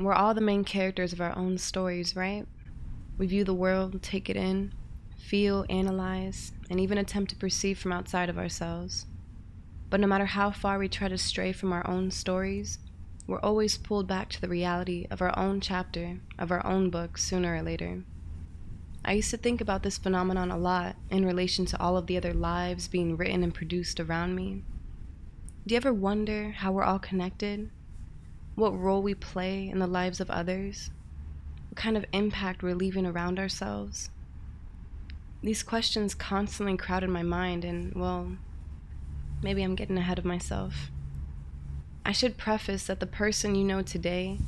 We're all the main characters of our own stories, right? We view the world, take it in, feel, analyze, and even attempt to perceive from outside of ourselves. But no matter how far we try to stray from our own stories, we're always pulled back to the reality of our own chapter, of our own book, sooner or later. I used to think about this phenomenon a lot in relation to all of the other lives being written and produced around me. Do you ever wonder how we're all connected? What role we play in the lives of others? What kind of impact we're leaving around ourselves? These questions constantly crowded my mind, and, well, maybe I'm getting ahead of myself. I should preface that the person you know today,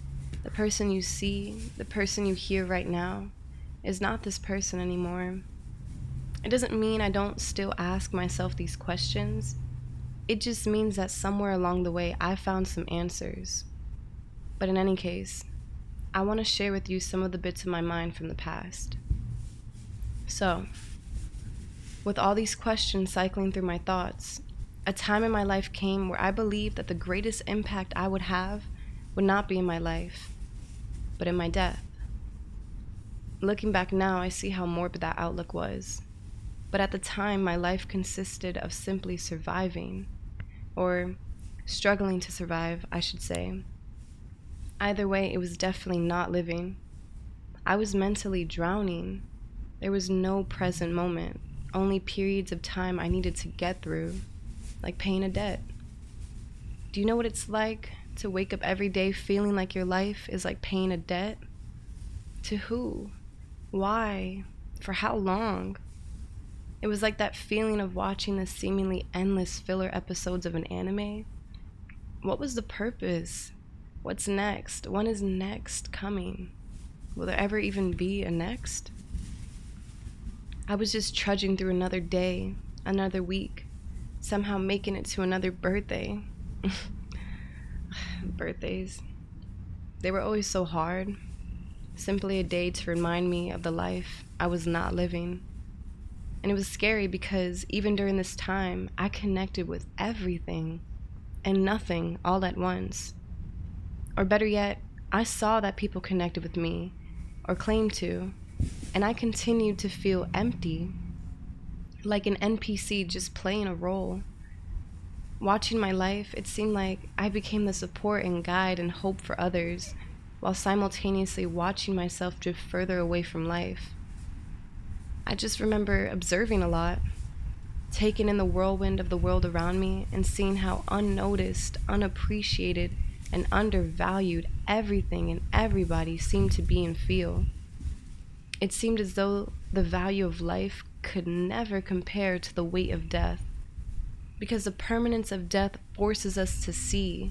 the person you see, the person you hear right now, is not this person anymore. It doesn't mean I don't still ask myself these questions. It just means that somewhere along the way I found some answers. But in any case, I want to share with you some of the bits of my mind from the past. So, with all these questions cycling through my thoughts, a time in my life came where I believed that the greatest impact I would have would not be in my life, but in my death. Looking back now, I see how morbid that outlook was. But at the time, my life consisted of simply surviving, or struggling to survive, I should say. Either way, it was definitely not living. I was mentally drowning. There was no present moment, only periods of time I needed to get through, like paying a debt. Do you know what it's like to wake up every day feeling like your life is like paying a debt? To who? Why? For how long? It was like that feeling of watching the seemingly endless filler episodes of an anime. What was the purpose? What's next? When is next coming? Will there ever even be a next? I was just trudging through another day, another week, somehow making it to another birthday. Birthdays. They were always so hard. Simply a day to remind me of the life I was not living. And it was scary because even during this time, I connected with everything and nothing all at once. Or better yet, I saw that people connected with me, or claimed to, and I continued to feel empty, like an NPC just playing a role. Watching my life, it seemed like I became the support and guide and hope for others, while simultaneously watching myself drift further away from life. I just remember observing a lot, taking in the whirlwind of the world around me and seeing how unnoticed, unappreciated, and undervalued everything and everybody seemed to be and feel. It seemed as though the value of life could never compare to the weight of death, because the permanence of death forces us to see,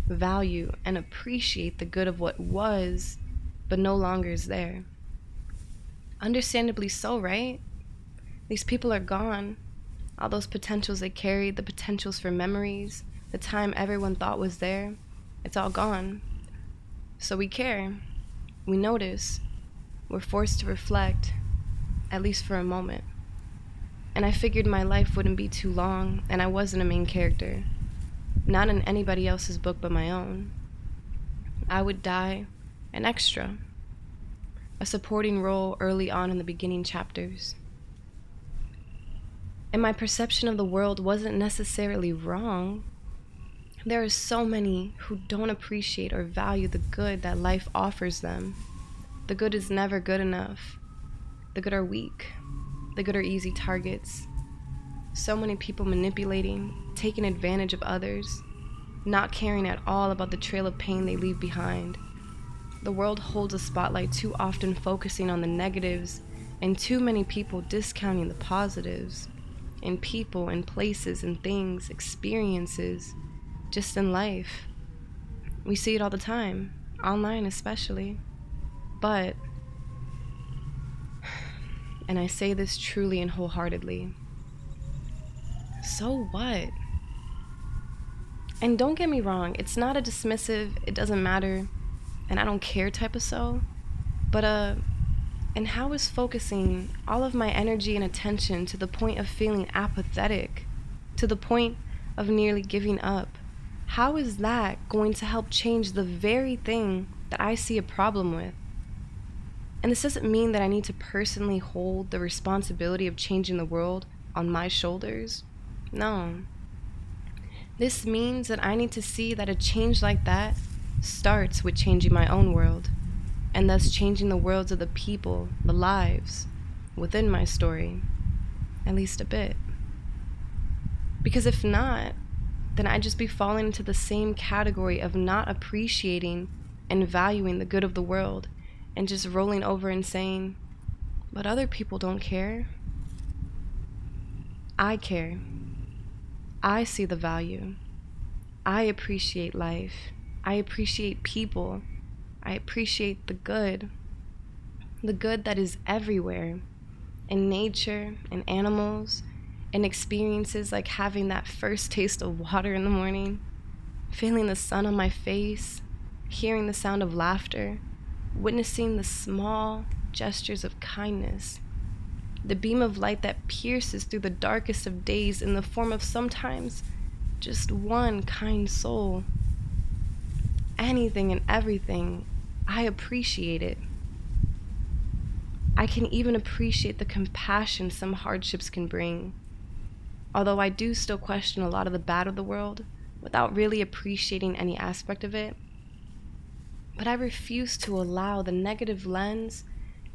value, and appreciate the good of what was, but no longer is there. Understandably so, right? These people are gone. All those potentials they carried, the potentials for memories, the time everyone thought was there, it's all gone. So we care. We notice. We're forced to reflect, at least for a moment. And I figured my life wouldn't be too long, and I wasn't a main character. Not in anybody else's book but my own. I would die an extra, a supporting role early on in the beginning chapters. And my perception of the world wasn't necessarily wrong. There are so many who don't appreciate or value the good that life offers them. The good is never good enough. The good are weak. The good are easy targets. So many people manipulating, taking advantage of others, not caring at all about the trail of pain they leave behind. The world holds a spotlight too often focusing on the negatives, and too many people discounting the positives in people and places and things, experiences, just in life. We see it all the time, online especially. But, and I say this truly and wholeheartedly, so what? And don't get me wrong, it's not a dismissive, it doesn't matter, and I don't care type of so, but and how is focusing all of my energy and attention to the point of feeling apathetic, to the point of nearly giving up, how is that going to help change the very thing that I see a problem with. And this doesn't mean that I need to personally hold the responsibility of changing the world on my shoulders. No. This means that I need to see that a change like that starts with changing my own world, and thus changing the worlds of the people, the lives, within my story, at least a bit. Because if not, then I'd just be falling into the same category of not appreciating and valuing the good of the world, and just rolling over and saying, but other people don't care. I care. I see the value. I appreciate life. I appreciate people. I appreciate the good that is everywhere, in nature, in animals, in experiences like having that first taste of water in the morning, feeling the sun on my face, hearing the sound of laughter, witnessing the small gestures of kindness, the beam of light that pierces through the darkest of days in the form of sometimes just one kind soul. Anything and everything, I appreciate it. I can even appreciate the compassion some hardships can bring, although I do still question a lot of the bad of the world without really appreciating any aspect of it. But I refuse to allow the negative lens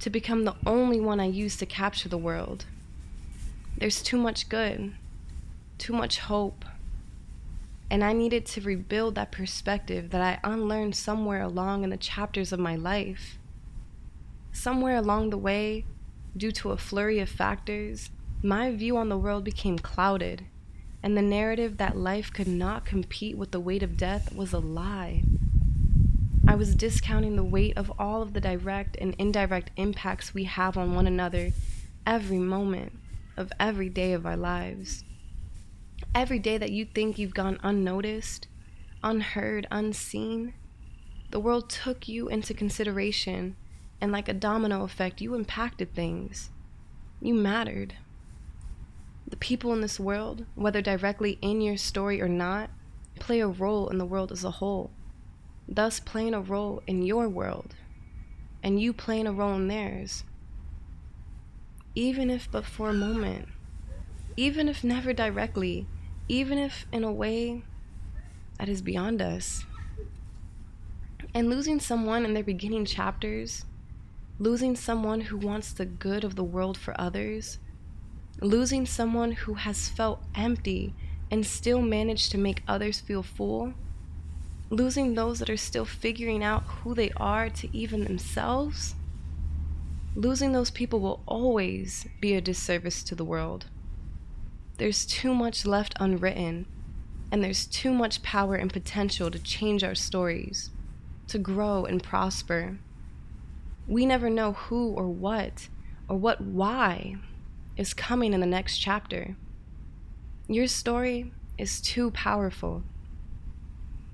to become the only one I use to capture the world. There's too much good, too much hope, and I needed to rebuild that perspective that I unlearned somewhere along in the chapters of my life. Somewhere along the way, due to a flurry of factors, my view on the world became clouded, and the narrative that life could not compete with the weight of death was a lie. I was discounting the weight of all of the direct and indirect impacts we have on one another every moment of every day of our lives. Every day that you think you've gone unnoticed, unheard, unseen, the world took you into consideration, and like a domino effect, you impacted things. You mattered. The people in this world, whether directly in your story or not, play a role in the world as a whole, thus playing a role in your world, and you playing a role in theirs. Even if but for a moment, even if never directly, even if in a way that is beyond us. And losing someone in their beginning chapters, losing someone who wants the good of the world for others, losing someone who has felt empty and still managed to make others feel full, losing those that are still figuring out who they are to even themselves, losing those people will always be a disservice to the world. There's too much left unwritten, and there's too much power and potential to change our stories, to grow and prosper. We never know who or what why is coming in the next chapter. Your story is too powerful.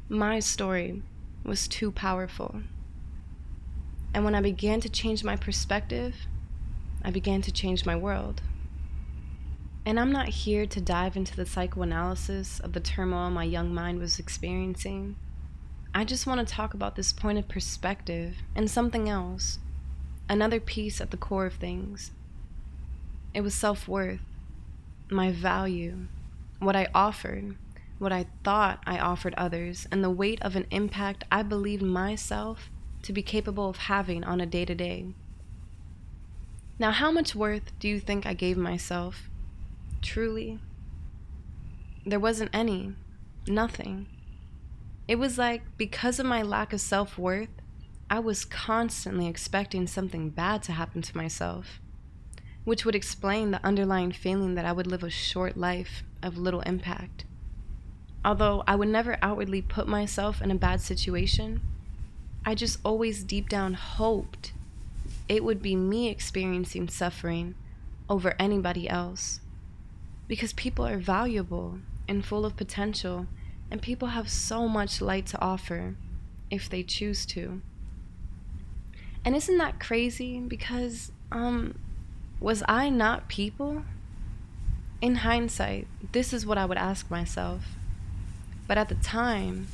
My story was too powerful. And when I began to change my perspective, I began to change my world. And I'm not here to dive into the psychoanalysis of the turmoil my young mind was experiencing. I just want to talk about this point of perspective and something else, another piece at the core of things. It was self-worth, my value, what I offered, what I thought I offered others, and the weight of an impact I believed myself to be capable of having on a day-to-day. Now, how much worth do you think I gave myself? Truly? There wasn't any. Nothing. It was like, because of my lack of self-worth, I was constantly expecting something bad to happen to myself, which would explain the underlying feeling that I would live a short life of little impact. Although I would never outwardly put myself in a bad situation, I just always deep down hoped it would be me experiencing suffering over anybody else. Because people are valuable and full of potential, and people have so much light to offer if they choose to. And isn't that crazy? Because, was I not people? In hindsight, this is what I would ask myself. But at the time,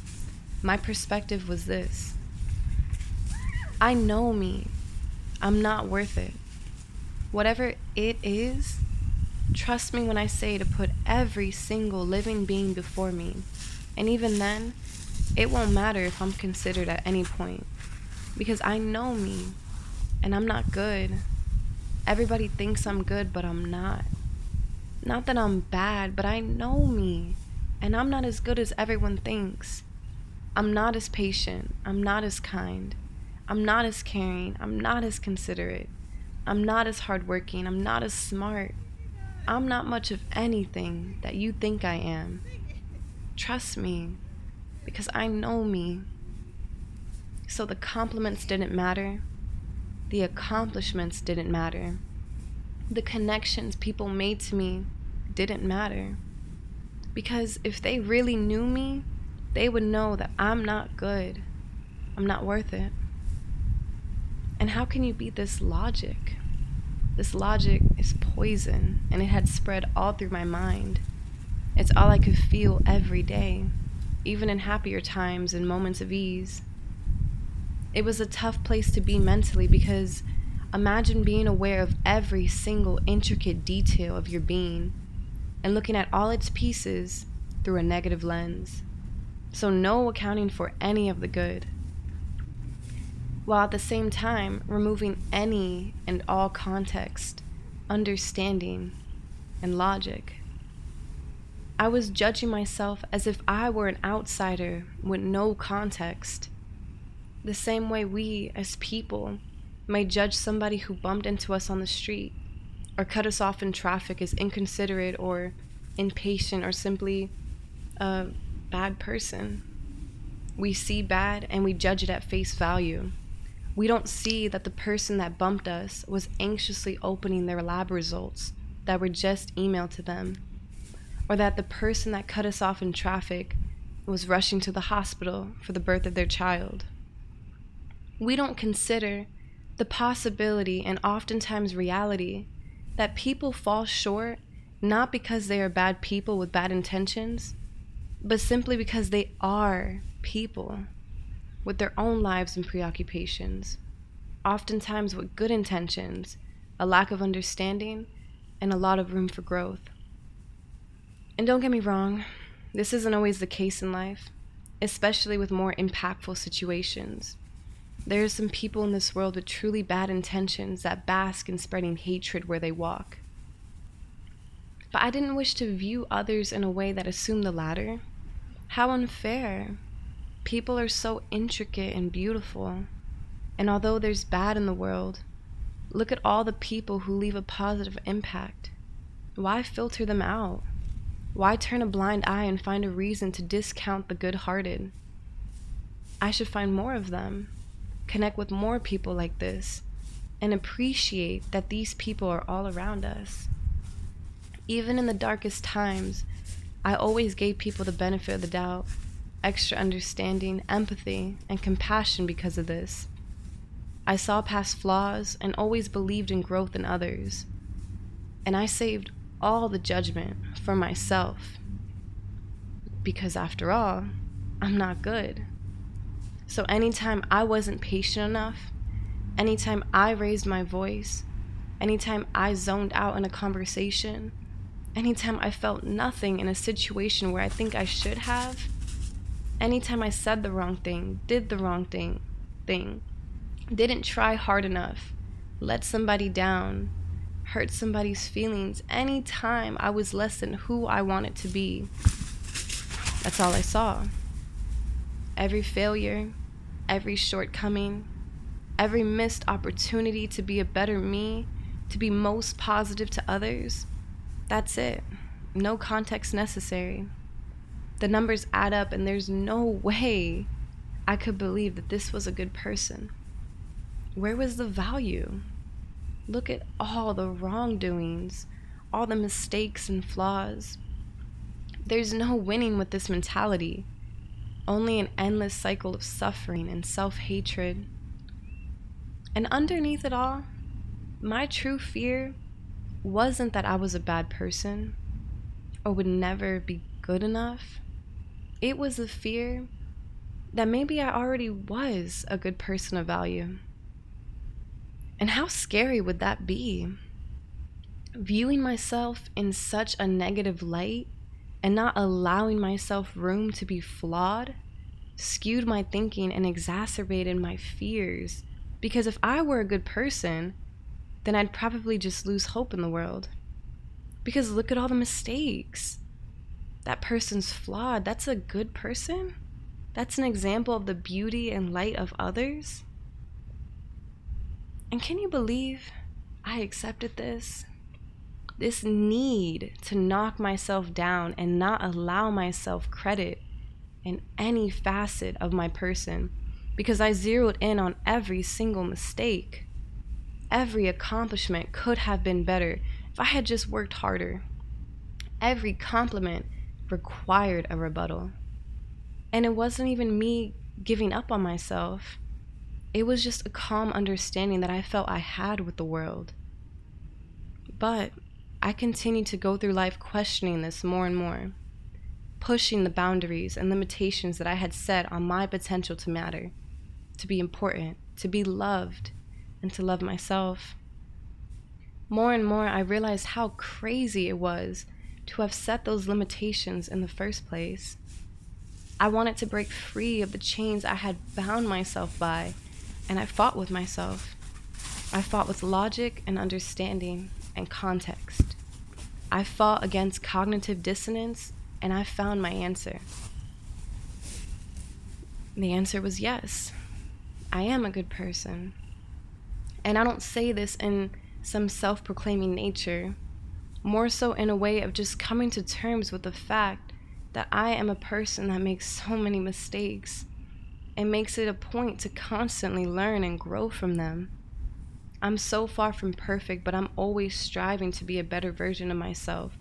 my perspective was this. I know me. I'm not worth it. Whatever it is, trust me when I say to put every single living being before me. And even then, it won't matter if I'm considered at any point. Because I know me, and I'm not good. Everybody thinks I'm good, but I'm not. Not that I'm bad, but I know me, and I'm not as good as everyone thinks. I'm not as patient. I'm not as kind. I'm not as caring. I'm not as considerate. I'm not as hardworking. I'm not as smart. I'm not much of anything that you think I am. Trust me, because I know me. So the compliments didn't matter. The accomplishments didn't matter. The connections people made to me didn't matter. Because if they really knew me, they would know that I'm not good. I'm not worth it. And how can you beat this logic? This logic is poison, and it had spread all through my mind. It's all I could feel every day, even in happier times and moments of ease. It was a tough place to be mentally because imagine being aware of every single intricate detail of your being and looking at all its pieces through a negative lens. So no accounting for any of the good, while at the same time removing any and all context, understanding, and logic. I was judging myself as if I were an outsider with no context, the same way we, as people, may judge somebody who bumped into us on the street or cut us off in traffic as inconsiderate or impatient or simply a bad person. We see bad and we judge it at face value. We don't see that the person that bumped us was anxiously opening their lab results that were just emailed to them, or that the person that cut us off in traffic was rushing to the hospital for the birth of their child. We don't consider the possibility and oftentimes reality that people fall short not because they are bad people with bad intentions, but simply because they are people with their own lives and preoccupations, oftentimes with good intentions, a lack of understanding, and a lot of room for growth. And don't get me wrong, this isn't always the case in life, especially with more impactful situations. There are some people in this world with truly bad intentions that bask in spreading hatred where they walk. But I didn't wish to view others in a way that assumed the latter. How unfair. People are so intricate and beautiful. And although there's bad in the world, look at all the people who leave a positive impact. Why filter them out? Why turn a blind eye and find a reason to discount the good-hearted? I should find more of them, connect with more people like this, and appreciate that these people are all around us. Even in the darkest times, I always gave people the benefit of the doubt, extra understanding, empathy, and compassion because of this. I saw past flaws and always believed in growth in others. And I saved all the judgment for myself. Because after all, I'm not good. So anytime I wasn't patient enough, anytime I raised my voice, anytime I zoned out in a conversation, anytime I felt nothing in a situation where I think I should have, anytime I said the wrong thing, did the wrong thing, didn't try hard enough, let somebody down, hurt somebody's feelings, anytime I was less than who I wanted to be, that's all I saw. Every failure, every shortcoming, every missed opportunity to be a better me, to be most positive to others, that's it. No context necessary. The numbers add up, and there's no way I could believe that this was a good person. Where was the value? Look at all the wrongdoings, all the mistakes and flaws. There's no winning with this mentality, only an endless cycle of suffering and self-hatred. And underneath it all, my true fear wasn't that I was a bad person or would never be good enough. It was a fear that maybe I already was a good person of value. And how scary would that be? Viewing myself in such a negative light and not allowing myself room to be flawed skewed my thinking and exacerbated my fears. Because if I were a good person, then I'd probably just lose hope in the world. Because look at all the mistakes. That person's flawed. That's a good person? That's an example of the beauty and light of others? And can you believe I accepted this? This need to knock myself down and not allow myself credit in any facet of my person, because I zeroed in on every single mistake. Every accomplishment could have been better if I had just worked harder. Every compliment required a rebuttal. And it wasn't even me giving up on myself. It was just a calm understanding that I felt I had with the world. But I continued to go through life questioning this more and more, pushing the boundaries and limitations that I had set on my potential to matter, to be important, to be loved, and to love myself. More and more, I realized how crazy it was to have set those limitations in the first place. I wanted to break free of the chains I had bound myself by, and I fought with myself. I fought with logic and understanding and context. I fought against cognitive dissonance, and I found my answer. The answer was yes. I am a good person. And I don't say this in some self-proclaiming nature, more so in a way of just coming to terms with the fact that I am a person that makes so many mistakes and makes it a point to constantly learn and grow from them. I'm so far from perfect, but I'm always striving to be a better version of myself,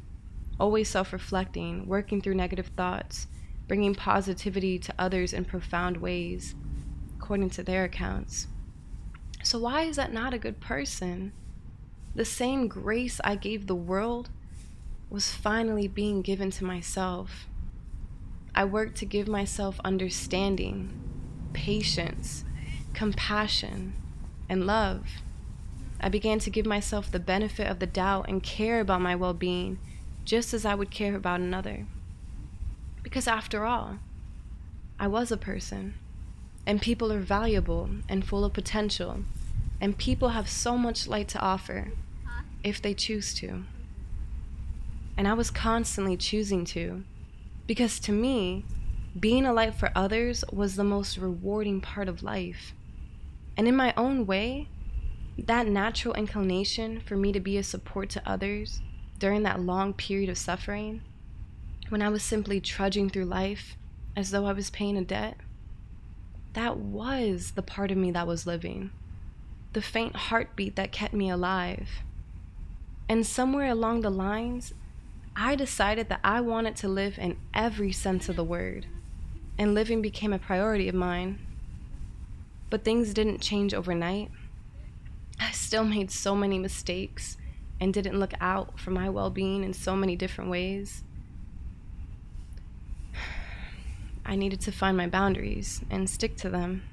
always self-reflecting, working through negative thoughts, bringing positivity to others in profound ways, according to their accounts. So why is that not a good person? The same grace I gave the world was finally being given to myself. I worked to give myself understanding, patience, compassion, and love. I began to give myself the benefit of the doubt and care about my well-being just as I would care about another. Because after all, I was a person, and people are valuable and full of potential, and people have so much light to offer if they choose to. And I was constantly choosing to, because to me, being a light for others was the most rewarding part of life. And in my own way, that natural inclination for me to be a support to others during that long period of suffering, when I was simply trudging through life as though I was paying a debt, that was the part of me that was living, the faint heartbeat that kept me alive. And somewhere along the lines, I decided that I wanted to live in every sense of the word, and living became a priority of mine. But things didn't change overnight. I still made so many mistakes and didn't look out for my well-being in so many different ways. I needed to find my boundaries and stick to them,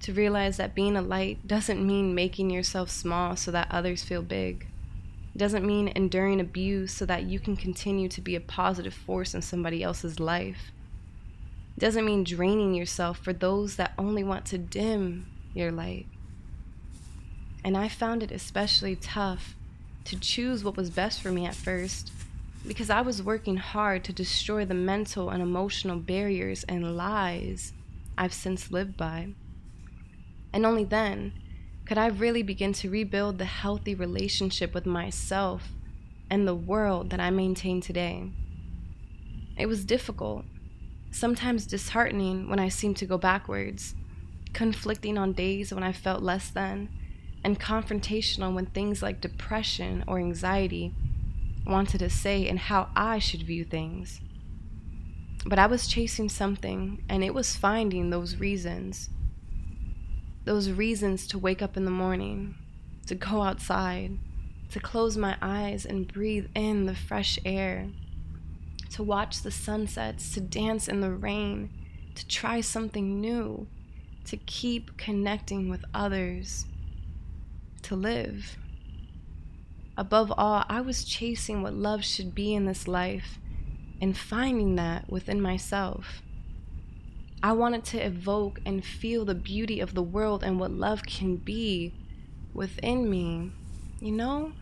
to realize that being a light doesn't mean making yourself small so that others feel big. It doesn't mean enduring abuse so that you can continue to be a positive force in somebody else's life. It doesn't mean draining yourself for those that only want to dim your light. And I found it especially tough to choose what was best for me at first, because I was working hard to destroy the mental and emotional barriers and lies I've since lived by. And only then could I really begin to rebuild the healthy relationship with myself and the world that I maintain today. It was difficult, sometimes disheartening when I seemed to go backwards, conflicting on days when I felt less than, and confrontational when things like depression or anxiety wanted to say and how I should view things. But I was chasing something, and it was finding those reasons to wake up in the morning, to go outside, to close my eyes and breathe in the fresh air, to watch the sunsets, to dance in the rain, to try something new, to keep connecting with others, to live. Above all, I was chasing what love should be in this life and finding that within myself. I wanted to evoke and feel the beauty of the world and what love can be within me, you know?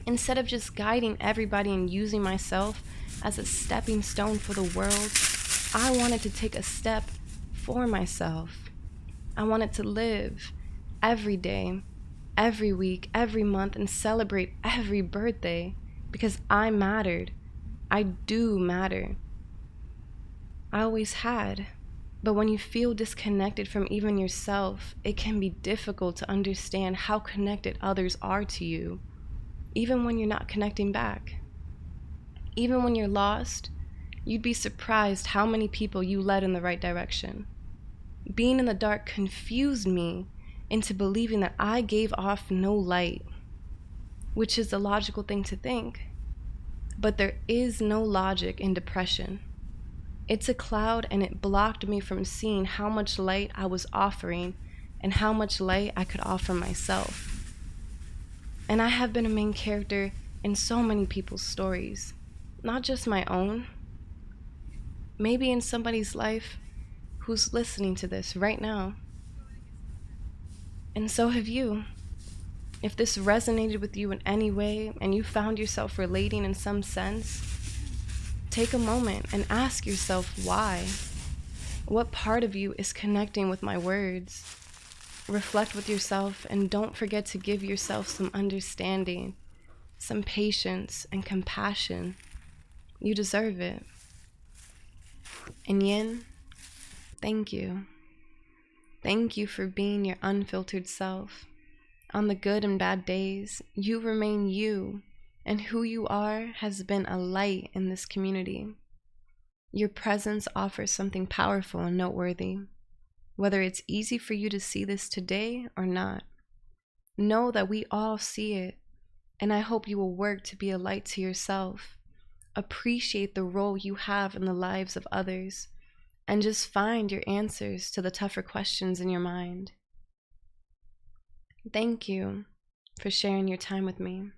Instead of just guiding everybody and using myself as a stepping stone for the world, I wanted to take a step for myself. I wanted to live every day, every week, every month, and celebrate every birthday because I mattered. I do matter. I always had. But when you feel disconnected from even yourself, it can be difficult to understand how connected others are to you, even when you're not connecting back. Even when you're lost, you'd be surprised how many people you led in the right direction. Being in the dark confused me into believing that I gave off no light, which is the logical thing to think. But there is no logic in depression. It's a cloud, and it blocked me from seeing how much light I was offering and how much light I could offer myself. And I have been a main character in so many people's stories, not just my own. Maybe in somebody's life who's listening to this right now. And so have you. If this resonated with you in any way and you found yourself relating in some sense, take a moment and ask yourself why. What part of you is connecting with my words? Reflect with yourself and don't forget to give yourself some understanding, some patience and compassion. You deserve it. And Yin, thank you. Thank you for being your unfiltered self. On the good and bad days, you remain you. And who you are has been a light in this community. Your presence offers something powerful and noteworthy, whether it's easy for you to see this today or not. Know that we all see it, and I hope you will work to be a light to yourself. Appreciate the role you have in the lives of others, and just find your answers to the tougher questions in your mind. Thank you for sharing your time with me.